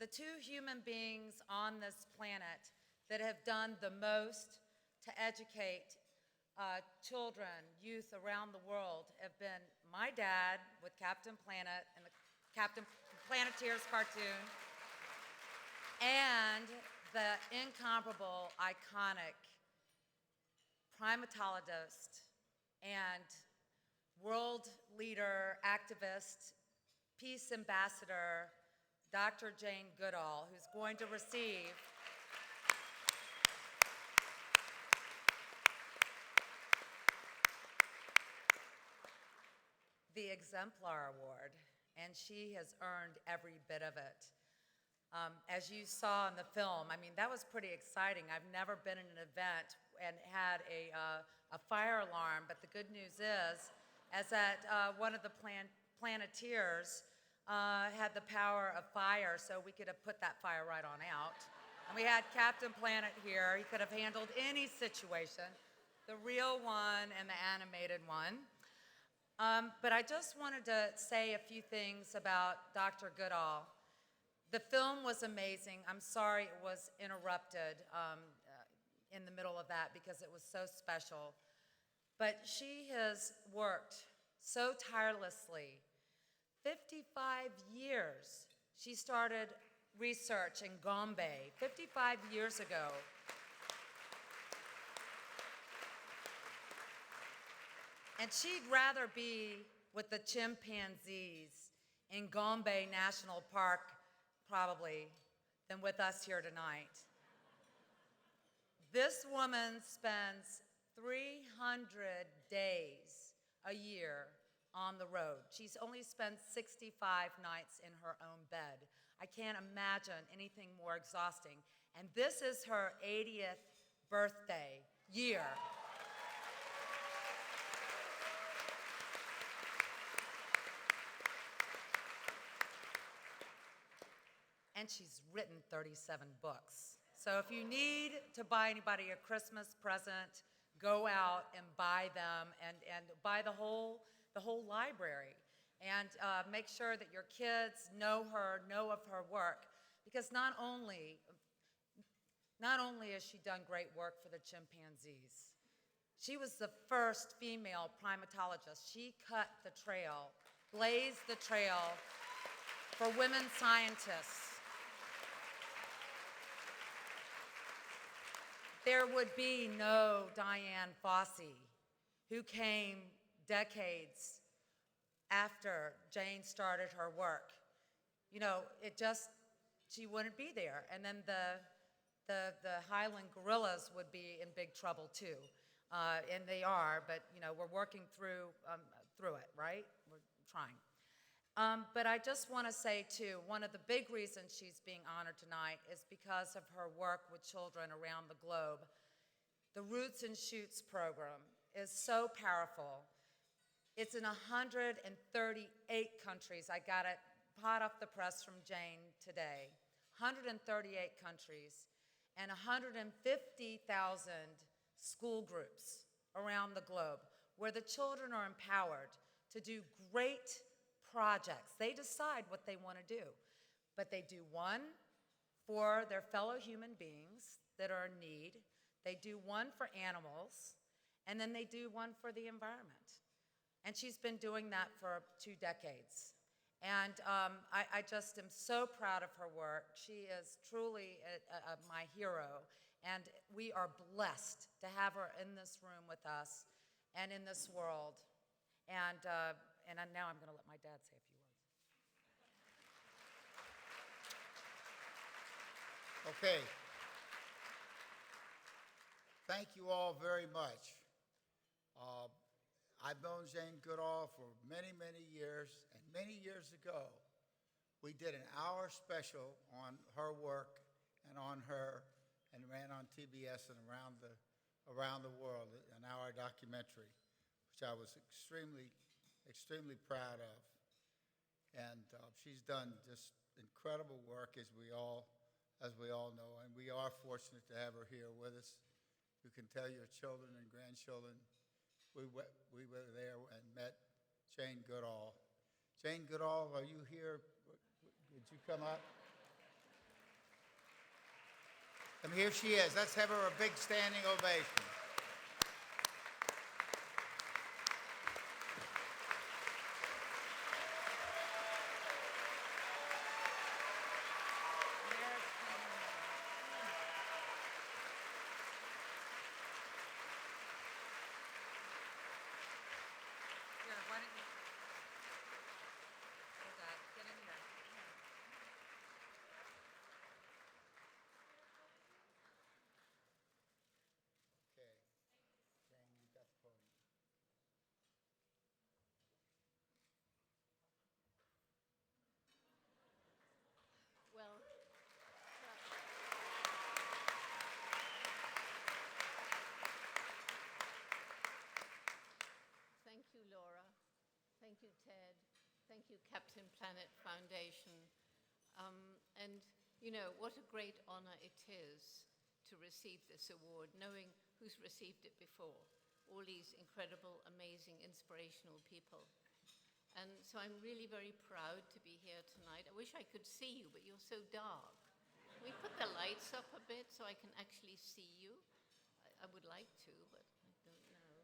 the two human beings on this planet that have done the most to educate children, youth around the world have been my dad with Captain Planet and the Captain Planeteers cartoon, and the incomparable, iconic primatologist and world leader, activist, peace ambassador, Dr. Jane Goodall, who's going to receive the Exemplar Award, and she has earned every bit of it. As you saw in the film, I mean, that was pretty exciting. I've never been in an event and had a fire alarm, but the good news is that one of the Planeteers had the power of fire, so we could have put that fire right on out. And we had Captain Planet here. He could have handled any situation, the real one and the animated one. But I just wanted to say a few things about Dr. Goodall. The film was amazing. I'm sorry it was interrupted in the middle of that because it was so special. But she has worked so tirelessly. 55 years. She started research in Gombe 55 years ago. And she'd rather be with the chimpanzees in Gombe National Park, probably, than with us here tonight. This woman spends 300 days a year on the road. She's only spent 65 nights in her own bed. I can't imagine anything more exhausting. And this is her 80th birthday year. And she's written 37 books. So if you need to buy anybody a Christmas present, go out and buy them and buy the whole library. And make sure that your kids know her, know of her work. Because not only has she done great work for the chimpanzees, she was the first female primatologist. She cut the trail, blazed the trail for women scientists. There would be no Diane Fossey, who came decades after Jane started her work. You know, she wouldn't be there. And then the Highland gorillas would be in big trouble too. And they are, but you know, we're working through it, right? We're trying. But I just want to say, too, one of the big reasons she's being honored tonight is because of her work with children around the globe. The Roots and Shoots program is so powerful. It's in 138 countries. I got it hot off the press from Jane today. 138 countries and 150,000 school groups around the globe where the children are empowered to do great projects. They decide what they want to do, but they do one for their fellow human beings that are in need, they do one for animals, and then they do one for the environment. And she's been doing that for 2 decades. And I just am so proud of her work. She is truly my hero, and we are blessed to have her in this room with us and in this world. And now I'm going to let my dad say a few words. Okay. Thank you all very much. I've known Jane Goodall for many, many years, and many years ago, we did an hour special on her work and on her, and ran on TBS and around the world, an hour documentary, which I was extremely proud of. And she's done just incredible work, as we all know, and we are fortunate to have her here with us. You can tell your children and grandchildren we were there and met Jane Goodall. Jane Goodall, are you here? Would you come up? And here she is. Let's have her a big standing ovation. Here, why don't you, hold that, get in here. Okay. Jane, you got the podium. Well, thank you, Laura. Thank you, Ted. Thank you, Captain Planet Foundation. And, you know, what a great honor it is to receive this award, knowing who's received it before. All these incredible, amazing, inspirational people. And so I'm really very proud to be here tonight. I wish I could see you, but you're so dark. Can we put the lights up a bit so I can actually see you? I would like to, but I don't know.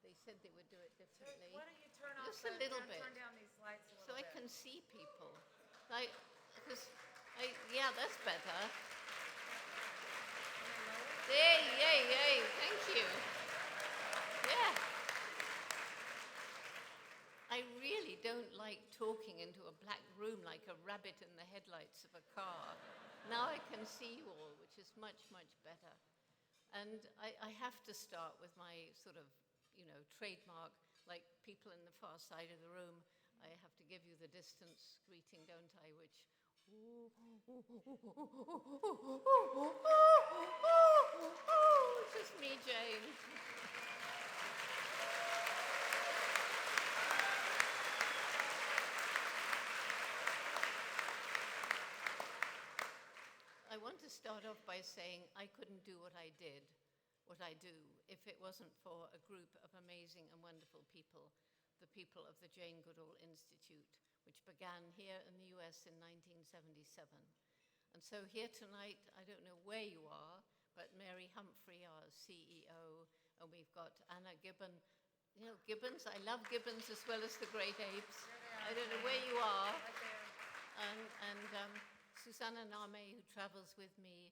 They said they would do it differently. Why don't you turn off Just a little bit, turn down these lights a so little I bit. can see people. Like, because yeah, that's better. Yay, yay, yay, thank you. Yeah. I really don't like talking into a black room like a rabbit in the headlights of a car. Now I can see you all, which is much, much better. And I have to start with my sort of, you know, trademark, like people in the far side of the room. I have to give you the distance greeting, don't I, which... It's just me, Jane. I want to start off by saying I couldn't do what I did, what I do, if it wasn't for a group of amazing and wonderful people, the people of the Jane Goodall Institute, which began here in the US in 1977. And so here tonight, I don't know where you are, but Mary Humphrey, our CEO, and we've got Anna Gibbon. You know, Gibbons, I love Gibbons as well as the great apes. I don't know where you are. Right there. And Susanna Name, who travels with me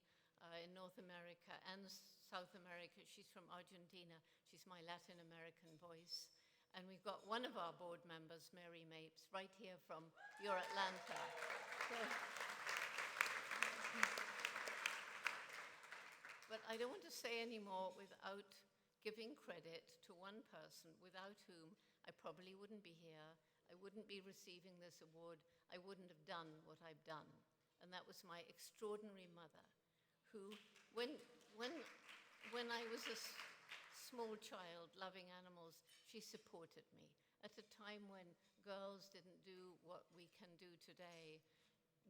in North America and South America. She's from Argentina. She's my Latin American voice. And we've got one of our board members, Mary Mapes, right here from your Atlanta. So, but I don't want to say any more without giving credit to one person without whom I probably wouldn't be here. I wouldn't be receiving this award. I wouldn't have done what I've done. And that was my extraordinary mother, who, when I was a small child loving animals, she supported me. At a time when girls didn't do what we can do today,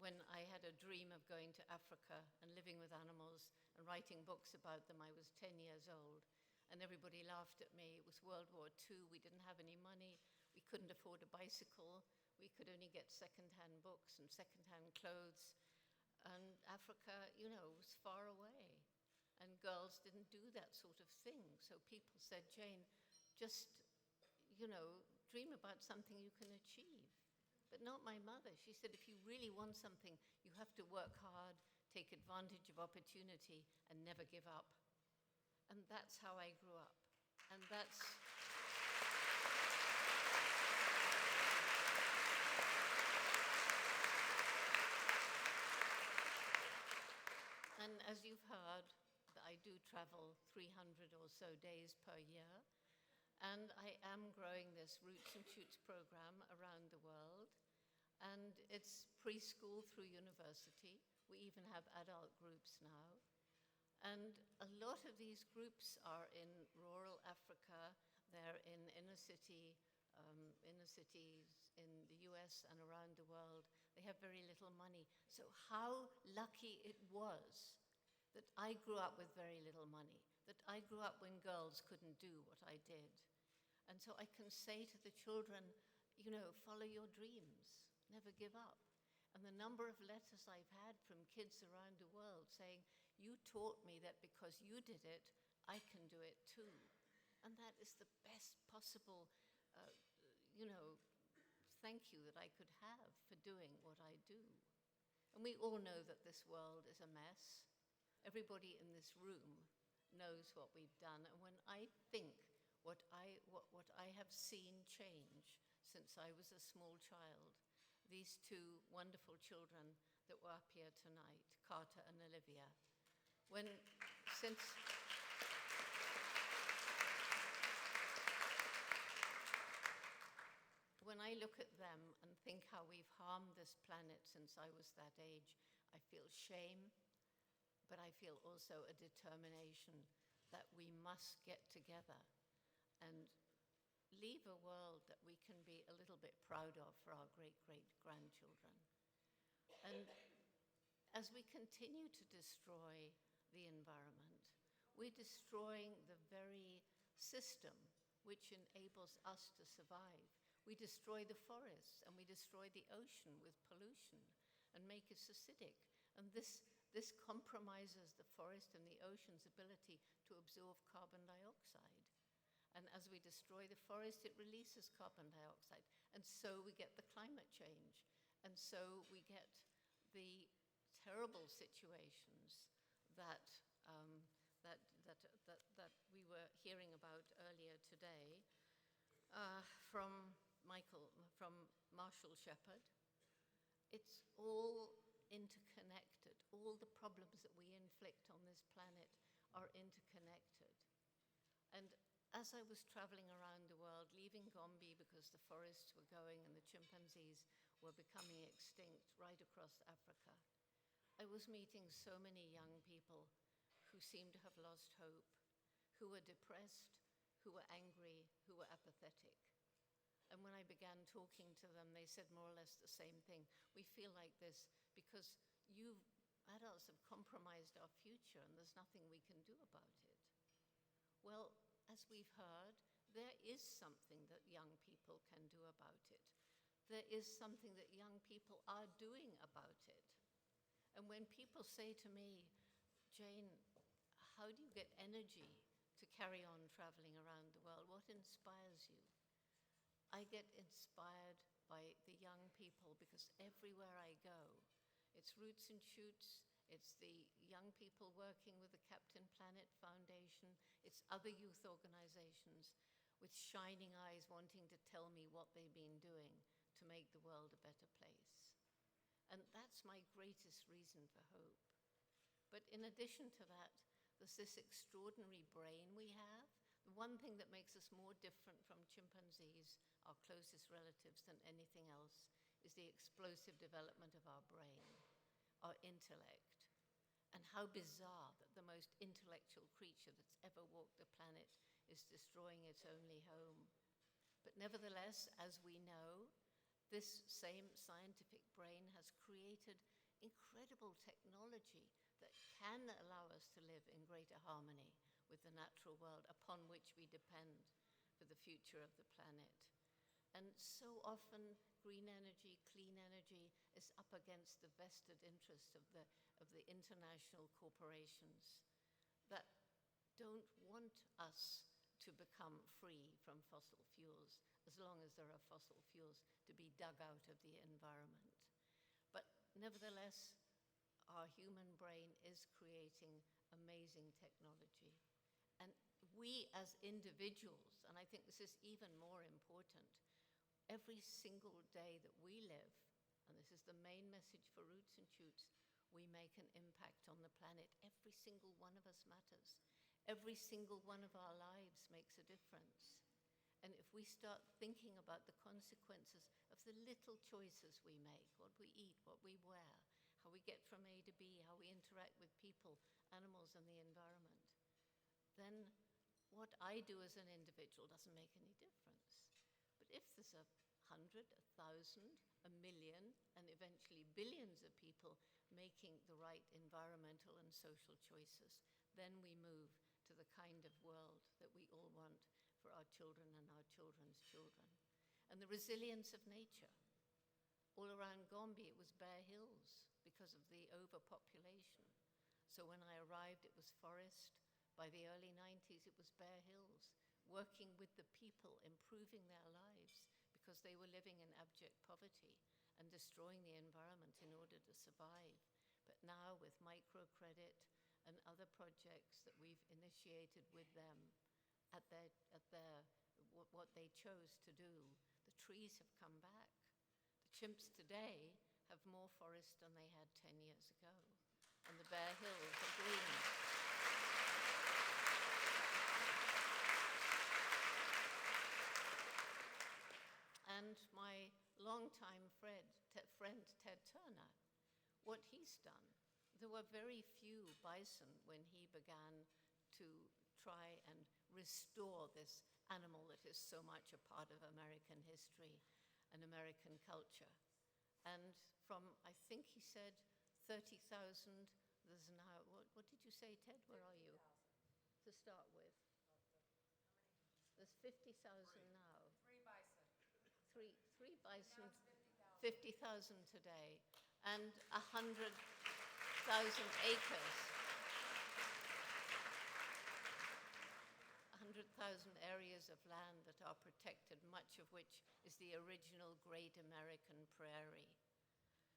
when I had a dream of going to Africa and living with animals and writing books about them, I was 10 years old. And everybody laughed at me. It was World War II. We didn't have any money. We couldn't afford a bicycle. We could only get secondhand books and secondhand clothes. And Africa, you know, was far away. And girls didn't do that sort of thing. So people said, Jane, just, you know, dream about something you can achieve. But not my mother. She said, if you really want something, you have to work hard, take advantage of opportunity, and never give up. And that's how I grew up. And that's... And as you've heard, I do travel 300 or so days per year. And I am growing this Roots and Shoots program around the world. And it's preschool through university. We even have adult groups now. And a lot of these groups are in rural Africa. They're in inner cities in the US and around the world. They have very little money. So how lucky it was that I grew up with very little money, that I grew up when girls couldn't do what I did. And so I can say to the children, you know, follow your dreams, never give up. And the number of letters I've had from kids around the world saying, You taught me that because you did it, I can do it too. And that is the best possible, uh, you know, thank you that I could have for doing what I do. And we all know that this world is a mess. Everybody in this room knows what we've done. And when I think what I have seen change since I was a small child, these two wonderful children that were up here tonight, Carter and Olivia, since when I look at them and think how we've harmed this planet since I was that age, I feel shame, but I feel also a determination that we must get together and leave a world that we can be a little bit proud of for our great-great-grandchildren. And as we continue to destroy the environment, we're destroying the very system which enables us to survive. We destroy the forests and we destroy the ocean with pollution and make it acidic. And this compromises the forest and the ocean's ability to absorb carbon dioxide. And as we destroy the forest, it releases carbon dioxide. And so we get the climate change. And so we get the terrible situations that we were hearing about earlier today from Marshall Shepard. It's all interconnected. All the problems that we inflict on this planet are interconnected. And as I was traveling around the world, leaving Gombe because the forests were going and the chimpanzees were becoming extinct right across Africa, I was meeting so many young people who seemed to have lost hope, who were depressed, who were angry, who were apathetic. And when I began talking to them, they said more or less the same thing. We feel like this because you adults have compromised our future and there's nothing we can do about it. Well, as we've heard, there is something that young people can do about it. There is something that young people are doing about it. And when people say to me, Jane, how do you get energy to carry on traveling around the world? What inspires you? I get inspired by the young people because everywhere I go, it's Roots and Shoots, it's the young people working with the Captain Planet Foundation, it's other youth organizations with shining eyes wanting to tell me what they've been doing to make the world a better place. And that's my greatest reason for hope. But in addition to that, there's this extraordinary brain we have. The one thing that makes us more different from chimpanzees, our closest relatives, than anything else is the explosive development of our brain, our intellect. And how bizarre that the most intellectual creature that's ever walked the planet is destroying its only home. But nevertheless, as we know, this same scientific brain has created incredible technology that can allow us to live in greater harmony with the natural world upon which we depend for the future of the planet. And so often, green energy, clean energy is up against the vested interests of the international corporations that don't want us to become free from fossil fuels as long as there are fossil fuels to be dug out of the environment. But nevertheless, our human brain is creating amazing technology. And we as individuals, and I think this is even more important, every single day that we live, and this is the main message for Roots and Shoots, we make an impact on the planet. Every single one of us matters. Every single one of our lives makes a difference. And if we start thinking about the consequences of the little choices we make, what we eat, what we wear, how we get from A to B, how we interact with people, animals, and the environment, then what I do as an individual doesn't make any difference. But if there's 100, 1,000, 1,000,000, and eventually billions of people making the right environmental and social choices, then we move to the kind of world that we all want for our children and our children's children. And the resilience of nature. All around Gombe, it was bare hills because of the overpopulation. So So when I arrived, it was forest. By the early 90s, it was bare hills, working with the people, improving their lives, because they were living in abject poverty and destroying the environment in order to survive. But now with microcredit and other projects that we've initiated with them at what they chose to do, the trees have come back. The chimps today have more forest than they had 10 years ago, and the bare hills are green. And my longtime friend, Ted Turner, what he's done, there were very few bison when he began to try and restore this animal that is so much a part of American history and American culture. And from, I think he said, 30,000, there's now, what did you say, Ted? Where are you? To start with. There's 50,000 now. Three bison, 50,000 today, and 100,000 acres. 100,000 areas of land that are protected, much of which is the original Great American Prairie.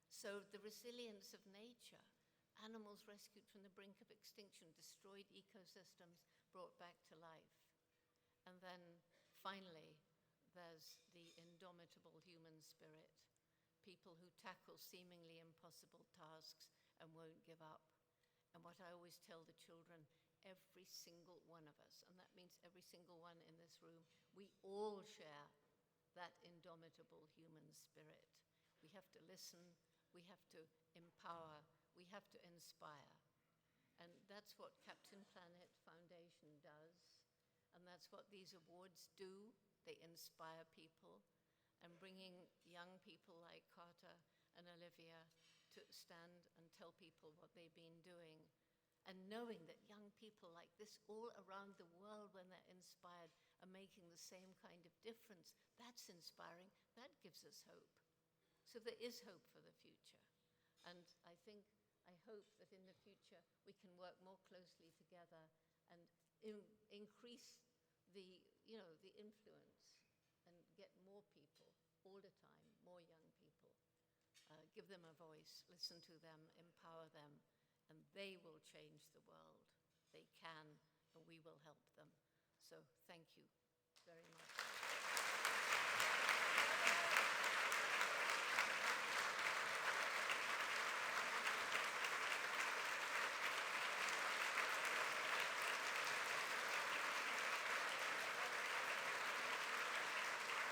So the resilience of nature, animals rescued from the brink of extinction, destroyed ecosystems brought back to life. And then finally, there's the indomitable human spirit, people who tackle seemingly impossible tasks and won't give up. And what I always tell the children, every single one of us, and that means every single one in this room, we all share that indomitable human spirit. We have to listen, we have to empower, we have to inspire. And that's what Captain Planet Foundation does, and that's what these awards do. They inspire people, and bringing young people like Carter and Olivia to stand and tell people what they've been doing, and knowing that young people like this all around the world, when they're inspired, are making the same kind of difference. That's inspiring. That gives us hope. So there is hope for the future. And I hope that in the future we can work more closely together and increase the influence and get more people all the time, more young people. Give them a voice, listen to them, empower them, and they will change the world. They can, and we will help them. So thank you very much.